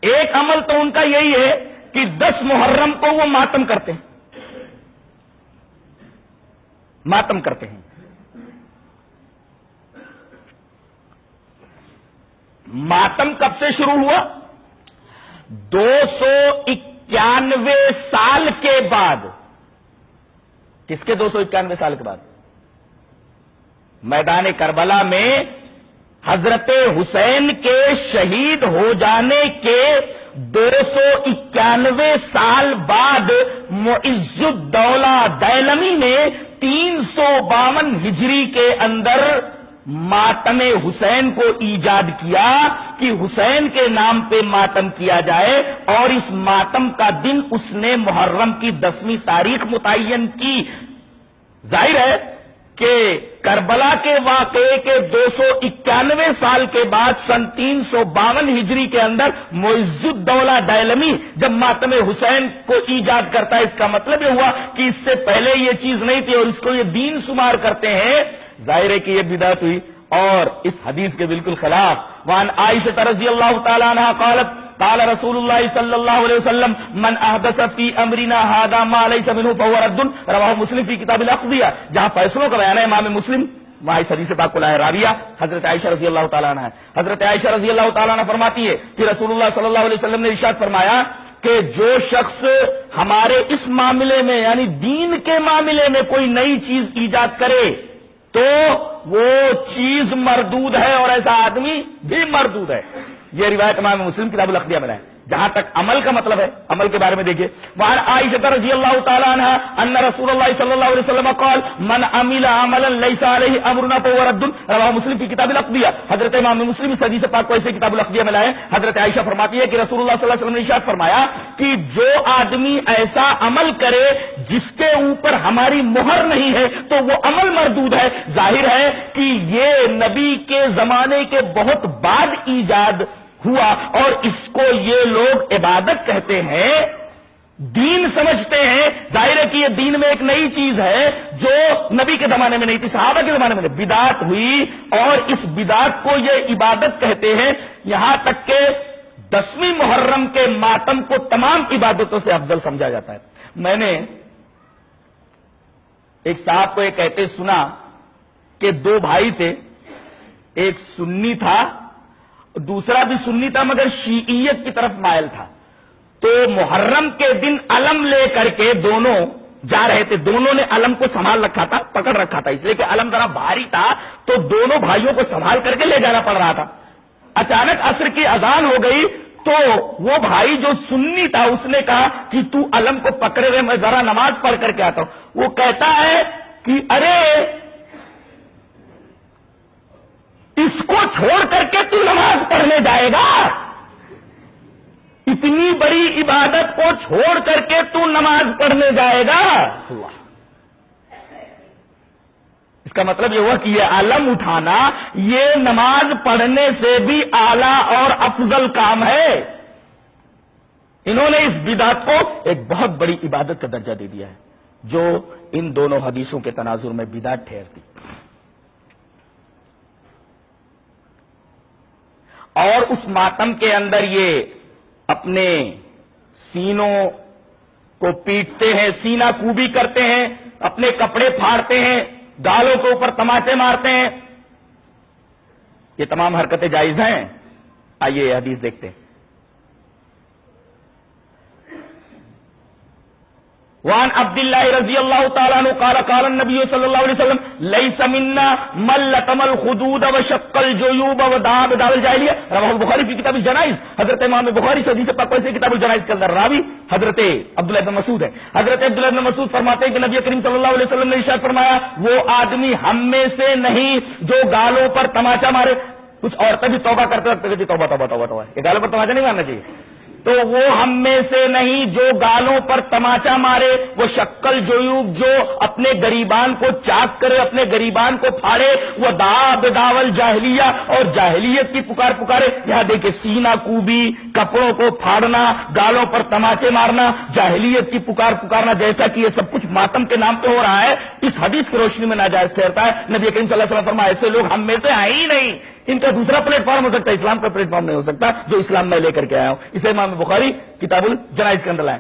ایک عمل تو ان کا یہی ہے کہ 10 محرم کو وہ ماتم کرتے ہیں، ماتم کرتے ہیں۔ ماتم کب سے شروع ہوا؟ 291 سال کے بعد۔ کس کے 291 سال کے بعد؟ میدان کربلا میں حضرت حسین کے شہید ہو جانے کے 291 سال بعد معز الدولہ دیلمی نے 352 ہجری کے اندر ماتم حسین کو ایجاد کیا کہ حسین کے نام پہ ماتم کیا جائے، اور اس ماتم کا دن اس نے محرم کی 10ویں تاریخ متعین کی۔ ظاہر ہے کہ کربلا کے واقعے کے 291 سال کے بعد سن 352 ہجری کے اندر معز الدولہ دیلمی جب ماتم حسین کو ایجاد کرتا ہے، اس کا مطلب یہ ہوا کہ اس سے پہلے یہ چیز نہیں تھی اور اس کو یہ دین شمار کرتے ہیں۔ ظاہر ہے کہ یہ بدعت ہوئی اور اس حدیث کے بالکل خلاف۔ وعن عائشہ رضی اللہ تعالی عنہ قالت قال رسول اللہ صلی اللہ علیہ وسلم من احدث فی امرنا هذا ما ليس منه فهو رد، رواہ مسلم فی کتاب الاقضیہ۔ جہاں فیصلوں کا بیان ہے امام مسلم، وہاں اس حدیث پاک کو لائے راویہ حضرت عائشہ رضی اللہ تعالی عنہ ہے۔ حضرت عائشہ رضی اللہ تعالی عنہ فرماتی ہے کہ رسول اللہ صلی اللہ علیہ وسلم نے ارشاد فرمایا کہ جو شخص ہمارے اس معاملے میں یعنی دین کے معاملے میں کوئی نئی چیز ایجاد کرے تو وہ چیز مردود ہے اور ایسا آدمی بھی مردود ہے۔ یہ روایت امام مسلم کتاب الاقضیہ میں ہے۔ جہاں تک عمل کا مطلب ہے، عمل کے بارے میں دیکھیے، وعن عائشہ رضی اللہ تعالی عنہ ان رسول اللہ صلی اللہ علیہ وسلم قال من عمل عملا ليس عليه امرنا فهو رد، رواہ مسلم کی کتاب الاقضیہ۔ حضرت امام مسلم اس حدیث پاک کو ایسے کتاب الاقضیہ میں لائے۔ حضرت عائشہ فرماتی ہے کہ رسول اللہ صلی اللہ علیہ وسلم نے ارشاد فرمایا کہ جو آدمی ایسا عمل کرے جس کے اوپر ہماری مہر نہیں ہے تو وہ عمل مردود ہے۔ ظاہر ہے کہ یہ نبی کے زمانے کے بہت بعد ایجاد ہوا اور اس کو یہ لوگ عبادت کہتے ہیں، دین سمجھتے ہیں۔ ظاہر ہے کہ یہ دین میں ایک نئی چیز ہے جو نبی کے زمانے میں نہیں تھی، صحابہ کے زمانے میں نہیں، بدعت ہوئی اور اس بدعت کو یہ عبادت کہتے ہیں۔ یہاں تک کہ 10ویں محرم کے ماتم کو تمام عبادتوں سے افضل سمجھا جاتا ہے۔ میں نے ایک صاحب کو یہ کہتے سنا کہ 2 بھائی تھے، ایک سنی تھا دوسرا بھی سنی تھا مگر شیعیت کی طرف مائل تھا، تو محرم کے دن علم لے کر کے دونوں جا رہے تھے۔ دونوں نے علم کو سنبھال رکھا تھا، پکڑ رکھا تھا، اس لیے کہ علم ذرا بھاری تھا تو دونوں بھائیوں کو سنبھال کر کے لے جانا پڑ رہا تھا۔ اچانک عصر کی اذان ہو گئی تو وہ بھائی جو سنی تھا اس نے کہا کہ تو علم کو پکڑے ہوئے میں ذرا نماز پڑھ کر کے آتا ہوں۔ وہ کہتا ہے کہ ارے اس کو چھوڑ کر کے تو نماز پڑھنے جائے گا، اتنی بڑی عبادت کو چھوڑ کر کے تو نماز پڑھنے جائے گا؟ اس کا مطلب یہ ہوا کہ یہ علم اٹھانا یہ نماز پڑھنے سے بھی اعلیٰ اور افضل کام ہے۔ انہوں نے اس بدعت کو ایک بہت بڑی عبادت کا درجہ دے دیا ہے جو ان دونوں حدیثوں کے تناظر میں بدعت ٹھہرتی۔ اور اس ماتم کے اندر یہ اپنے سینوں کو پیٹتے ہیں، سینہ کوبی کرتے ہیں، اپنے کپڑے پھاڑتے ہیں، گالوں کے اوپر تماچے مارتے ہیں۔ یہ تمام حرکتیں جائز ہیں؟ آئیے یہ حدیث دیکھتے ہیں۔ وعن عبد اللہ رضی اللہ تعالیٰ عنہ قال قال النبی صلی اللہ علیہ وسلم لیس منا من لطم الخدود وشق الجیوب ودعا بدعوى الجاہلیہ، رواہ البخاری فی کتاب الجنائز۔ حضرت امام بخاری سے حدیث پاک سے کتاب الجنائز کے اندر راوی حضرت عبداللہ بن مسعود ہے۔ حضرت عبداللہ بن مسعود فرماتے ہیں کہ نبی کریم صلی اللہ علیہ وسلم نے ارشاد فرمایا وہ آدمی ہم میں سے نہیں جو گالوں پر تماچا مارے۔ کچھ عورتیں بھی توبہ کرتے وقت کہتی توبہ توبہ توبہ توبہ، یہ گالوں پر تماچا نہیں مارنا چاہیے۔ تو وہ ہم میں سے نہیں جو گالوں پر تماچا مارے، وہ شکل جیوب جو اپنے گریبان کو چاک کرے، اپنے گریبان کو پھاڑے، وہ دعا بدعوى جاہلیہ اور جاہلیت کی پکار پکارے۔ یہاں دیکھیں سینہ کوبی، کپڑوں کو پھاڑنا، گالوں پر تماچے مارنا، جاہلیت کی پکار پکارنا، جیسا کہ یہ سب کچھ ماتم کے نام پہ ہو رہا ہے، اس حدیث کی روشنی میں ناجائز ٹھہرتا ہے۔ نبی کریم صلی اللہ علیہ وسلم فرمایا ایسے لوگ ہم میں سے ہیں ہی نہیں۔ ان کا دوسرا پلیٹ فارم ہو سکتا ہے، اسلام کا پلیٹ فارم نہیں ہو سکتا جو اسلام میں لے کر کے آیا ہوں. اسے امام بخاری کتاب الجنائز کے اندر لائے.